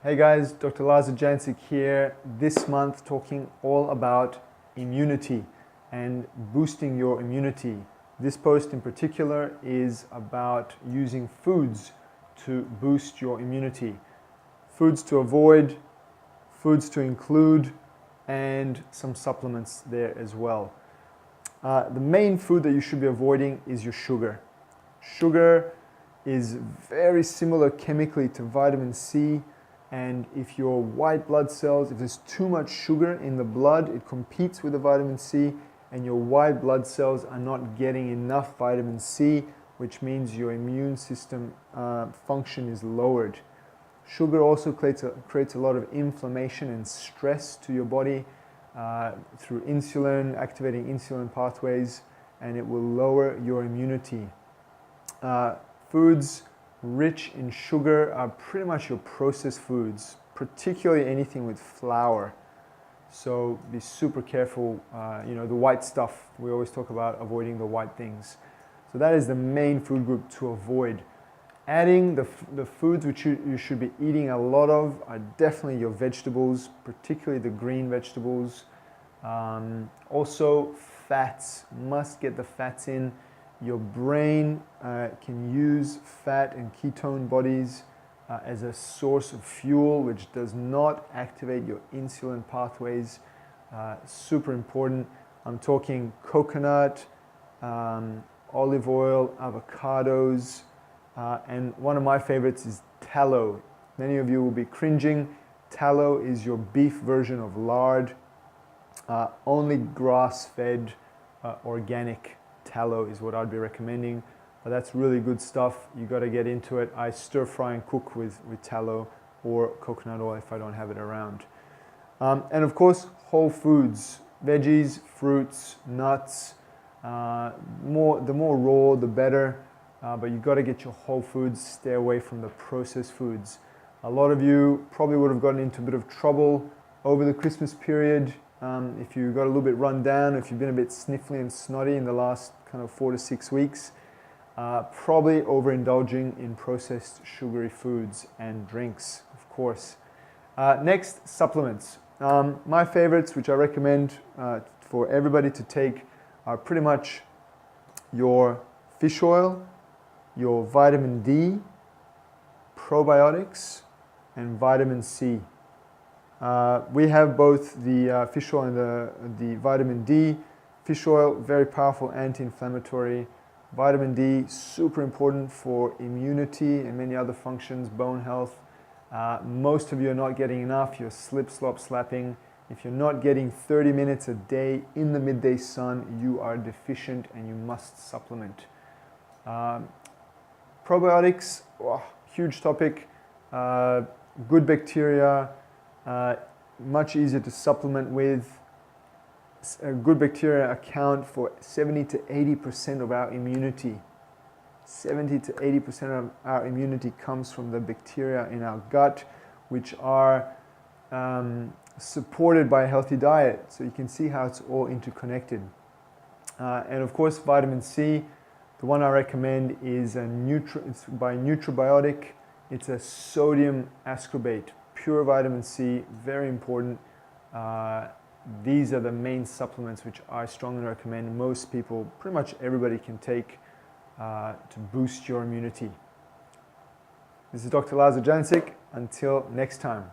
Hey guys, Dr. Lazar Jancic here, this month talking all about immunity and boosting your immunity. This post in particular is about using foods to boost your immunity. Foods to avoid, foods to include, and some supplements there as well. The main food that you should be avoiding is your sugar. Sugar is very similar chemically to vitamin C. And if your white blood cells, if there's too much sugar in the blood, it competes with the vitamin C, and your white blood cells are not getting enough vitamin C, which means your immune system function is lowered. Sugar also creates a lot of inflammation and stress to your body through insulin, activating insulin pathways, and it will lower your immunity. Foods rich in sugar are pretty much your processed foods, particularly anything with flour. So be super careful, the white stuff, we always talk about avoiding the white things. So that is the main food group to avoid. Adding the foods which you should be eating a lot of are definitely your vegetables, particularly the green vegetables. Also fats, must get the fats in. Your brain can use fat and ketone bodies as a source of fuel, which does not activate your insulin pathways. Super important. I'm talking coconut, olive oil, avocados, and one of my favorites is tallow. Many of you will be cringing. Tallow is your beef version of lard. Only grass-fed, organic tallow is what I'd be recommending, but that's really good stuff. You got to get into it. I stir fry and cook with tallow or coconut oil if I don't have it around. And of course, whole foods, veggies, fruits, nuts. The more raw, the better. But you got to get your whole foods. Stay away from the processed foods. A lot of you probably would have gotten into a bit of trouble over the Christmas period. If you got a little bit run down, if you've been a bit sniffly and snotty in the last kind of 4 to 6 weeks, probably overindulging in processed sugary foods and drinks, of course. Next, supplements. My favorites, which I recommend for everybody to take, are pretty much your fish oil, your vitamin D, probiotics, and vitamin C. We have both the fish oil and the vitamin D. Fish oil, very powerful anti-inflammatory. Vitamin D, super important for immunity and many other functions, bone health. Most of you are not getting enough. You're slip, slop, slapping. If you're not getting 30 minutes a day in the midday sun, you are deficient and you must supplement. Probiotics, huge topic. Good bacteria. Much easier to supplement with. Good bacteria account for 70 to 80% of our immunity. 70 to 80% of our immunity comes from the bacteria in our gut, which are supported by a healthy diet. So you can see how it's all interconnected. And of course, vitamin C, the one I recommend is it's by Nutribiotic. It's a sodium ascorbate. Pure vitamin C, very important. These are the main supplements which I strongly recommend. Most people, pretty much everybody can take to boost your immunity. This is Dr. Lazar Jancic. Until next time.